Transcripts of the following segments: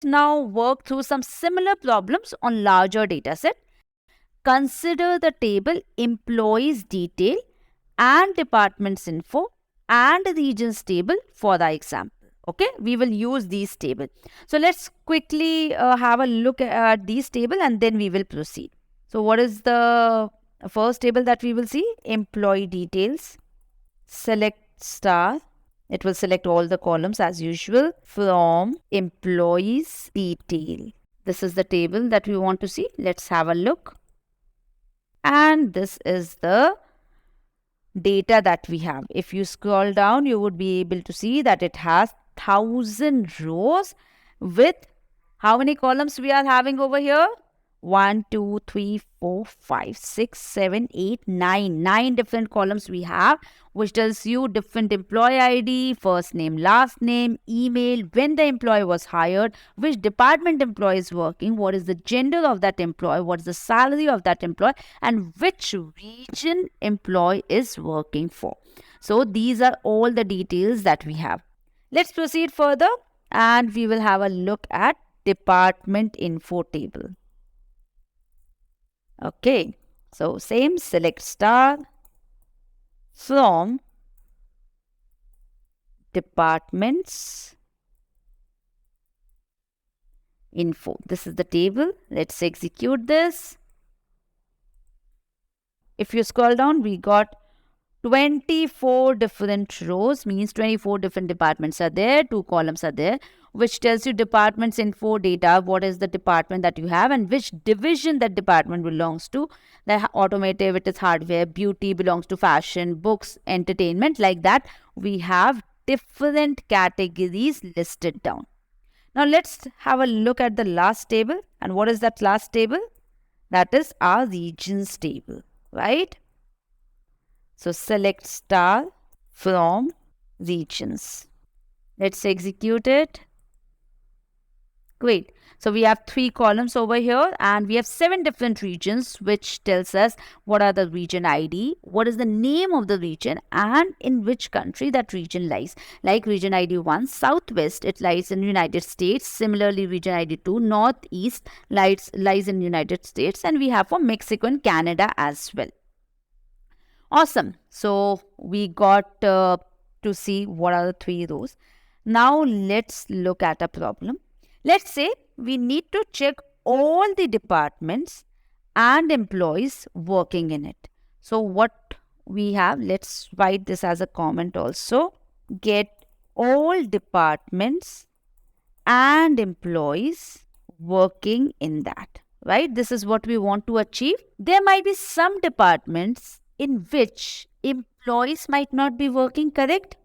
now work through some similar problems on larger data set. Consider the table employees detail and departments info and regions table for the example. Okay, we will use these table. So let's quickly have a look at these table and then we will proceed. So what is the first table that we will see? Employee details. Select star. It will select all the columns as usual from employees detail. This is the table that we want to see. Let's have a look. And this is the data that we have. If you scroll down, you would be able to see that it has 1000 rows with how many columns we are having over here? 1, 2, 3, 4, 5, 6, 7, 8, 9. 9 different columns we have, which tells you different employee ID, first name, last name, email, when the employee was hired, which department employee is working, what is the gender of that employee, what is the salary of that employee, and which region employee is working for. So these are all the details that we have. Let's proceed further and we will have a look at department info table. Okay, so same, select star from departments info. This is the table. Let's execute this. If you scroll down, we got 24 different rows, means 24 different departments are there, 2 columns are there, which tells you departments info data, what is the department that you have and which division that department belongs to. The automotive, it is hardware, beauty belongs to fashion, books, entertainment, like that. We have different categories listed down. Now let's have a look at the last table. And what is that last table? That is our regions table, right? So select star from regions. Let's execute it. Great. So we have 3 columns over here and we have 7 different regions, which tells us what are the region ID, what is the name of the region and in which country that region lies. Like region ID 1, Southwest, it lies in United States. Similarly, region ID 2, Northeast, lies in United States. And we have for Mexico and Canada as well. Awesome. So we got to see what are the 3 rows. Now let's look at a problem. Let's say we need to check all the departments and employees working in it. So what we have, let's write this as a comment also. Get all departments and employees working in that, right? This is what we want to achieve. There might be some departments in which employees might not be working, correct?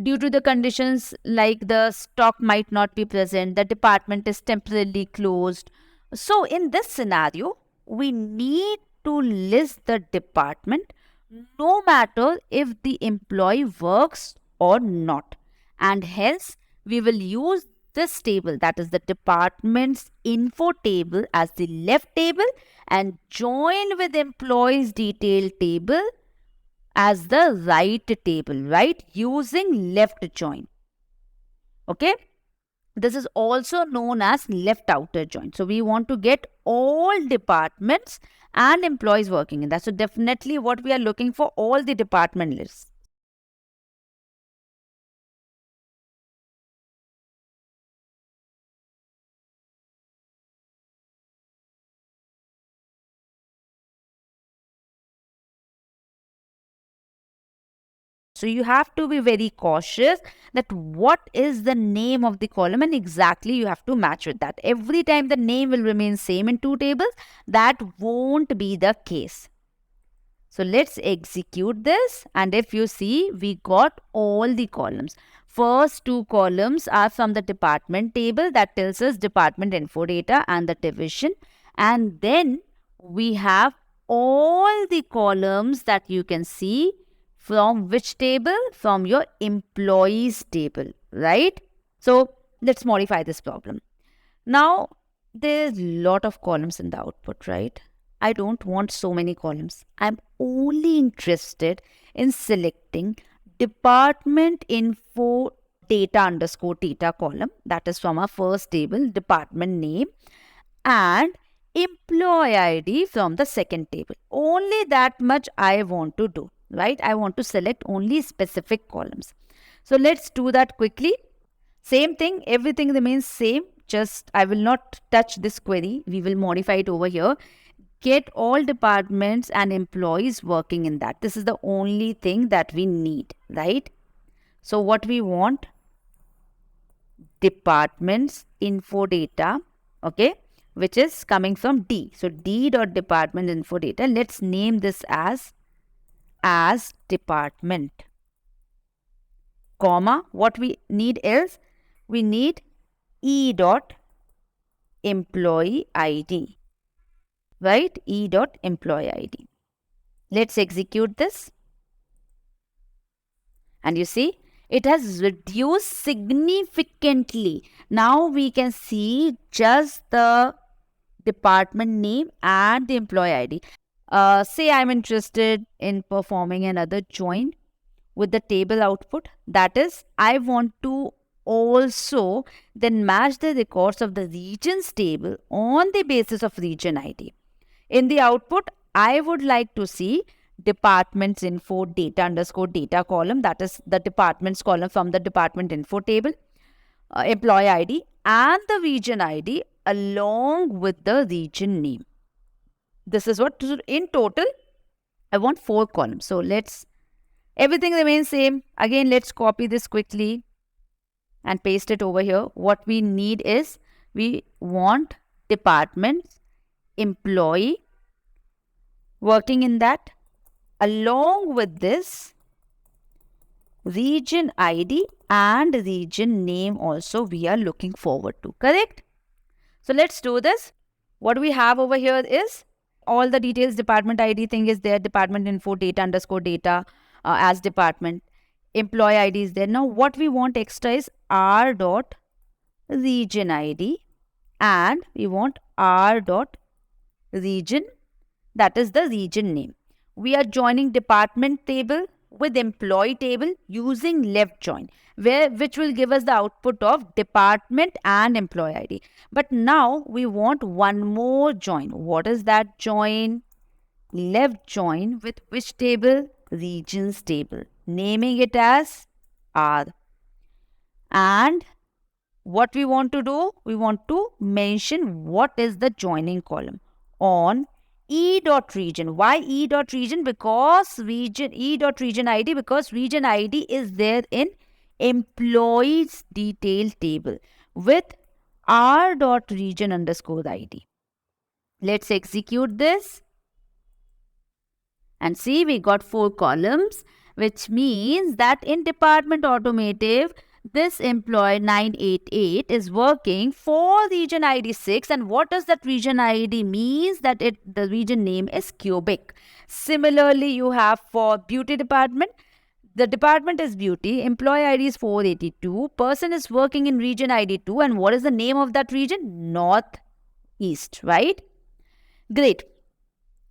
Due to the conditions like the stock might not be present, the department is temporarily closed. So in this scenario, we need to list the department no matter if the employee works or not. And hence, we will use this table, that is the department's info table, as the left table and join with employees detail table as the right table, right? Using left join. Okay. This is also known as left outer join. So we want to get all departments and employees working in that. So definitely what we are looking for, all the department lists. So you have to be very cautious that what is the name of the column and exactly you have to match with that. Every time the name will remain same in 2 tables, that won't be the case. So let's execute this and if you see, we got all the columns. First 2 columns are from the department table that tells us department info data and the division, and then we have all the columns that you can see from which table? From your employees table, right? So let's modify this problem. Now there's a lot of columns in the output, right? I don't want so many columns. I'm only interested in selecting department info data underscore data column, that is from our first table, department name, and employee ID from the second table. Only that much I want to do, right? I want to select only specific columns. So let's do that quickly. Same thing, everything remains same. Just I will not touch this query. We will modify it over here. Get all departments and employees working in that. This is the only thing that we need, right? So what we want, departments info data, okay, which is coming from D. So D dot department info data. Let's name this as department, comma. What we need is, we need E dot employee ID, right? E dot employee ID. Let's execute this. And you see, it has reduced significantly. Now we can see just the department name and the employee ID. Say I'm interested in performing another join with the table output. That is, I want to also then match the records of the regions table on the basis of region ID. In the output, I would like to see departments info data underscore data column, that is the departments column from the department info table, employee ID and the region ID along with the region name. This is what, in total, I want 4 columns. So everything remains same. Again, let's copy this quickly and paste it over here. What we need is, we want departments, employee working in that, along with this region ID and region name also we are looking forward to, correct? So let's do this. What we have over here is all the details, department ID thing is there, department info data underscore data as department, employee ID is there. Now what we want extra is R dot region ID and we want R dot region, that is the region name. We are joining department table with employee table using left join, which will give us the output of department and employee ID. But now we want one more join. What is that join? Left join with which table? Regions table, naming it as R. And what we want to do? We want to mention what is the joining column on E dot region. Why E dot region? Because region, E dot region ID, because region ID is there in employees detail table with R dot region underscore ID. Let's execute this. And see, we got 4 columns, which means that in department automotive, this employee 988 is working for region ID 6. And what does that region ID means? That the region name is cubic. Similarly, you have for beauty department. The department is beauty, employee ID is 482, person is working in region ID 2. And what is the name of that region? Northeast, right? Great.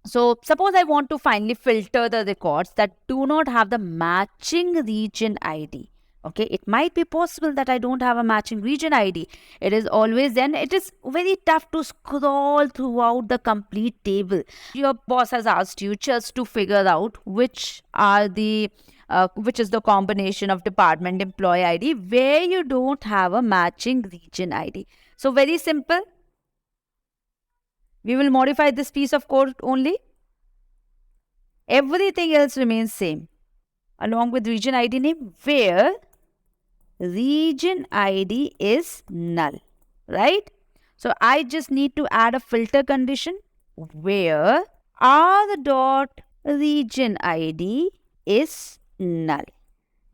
So suppose I want to finally filter the records that do not have the matching region ID. Okay, it might be possible that I don't have a matching region ID. It is always then, it is very tough to scroll throughout the complete table. Your boss has asked you just to figure out which is the combination of department employee ID where you don't have a matching region ID. So very simple. We will modify this piece of code only. Everything else remains same along with region ID name where region ID is null, right? So I just need to add a filter condition where R dot region ID is null.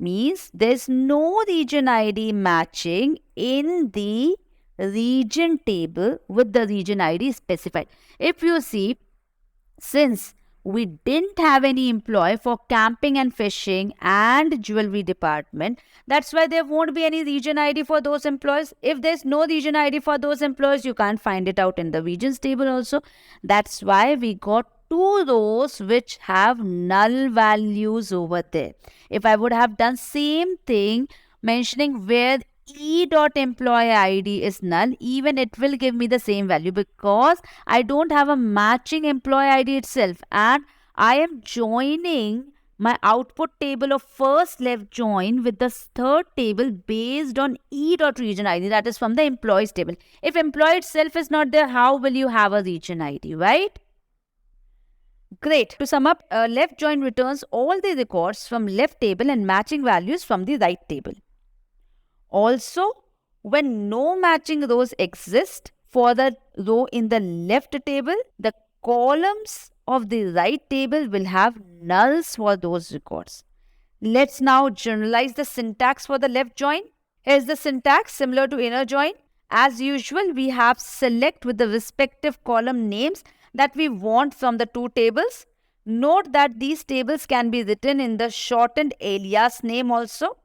Means there's no region ID matching in the region table with the region ID specified. If you see, since we didn't have any employee for camping and fishing and jewelry department, that's why there won't be any region ID for those employees. If there's no region ID for those employees, you can't find it out in the regions table also. That's why we got 2 rows which have null values over there. If I would have done same thing mentioning where e.employee ID is null, even it will give me the same value because I don't have a matching employee ID itself, and I am joining my output table of first left join with the third table based on e.region ID, that is from the employees table. If employee itself is not there, how will you have a region ID, right? Great. To sum up, left join returns all the records from left table and matching values from the right table. Also, when no matching rows exist for the row in the left table, the columns of the right table will have nulls for those records. Let's now generalize the syntax for the left join. Here's the syntax similar to inner join. As usual, we have select with the respective column names that we want from the two tables. Note that these tables can be written in the shortened alias name also.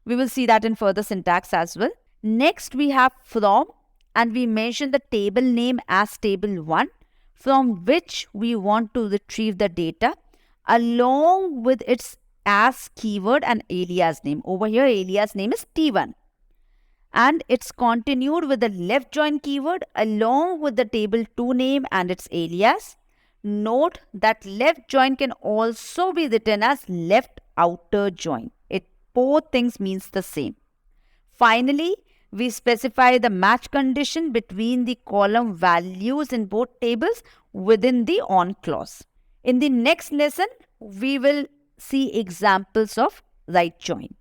We will see that in further syntax as well. Next, we have from, and we mention the table name as table 1, from which we want to retrieve the data along with its as keyword and alias name. Over here, alias name is T1. And it's continued with the left join keyword along with the table 2 name and its alias. Note that left join can also be written as left outer join. Both things means the same. Finally, we specify the match condition between the column values in both tables within the on clause. In the next lesson, we will see examples of right join.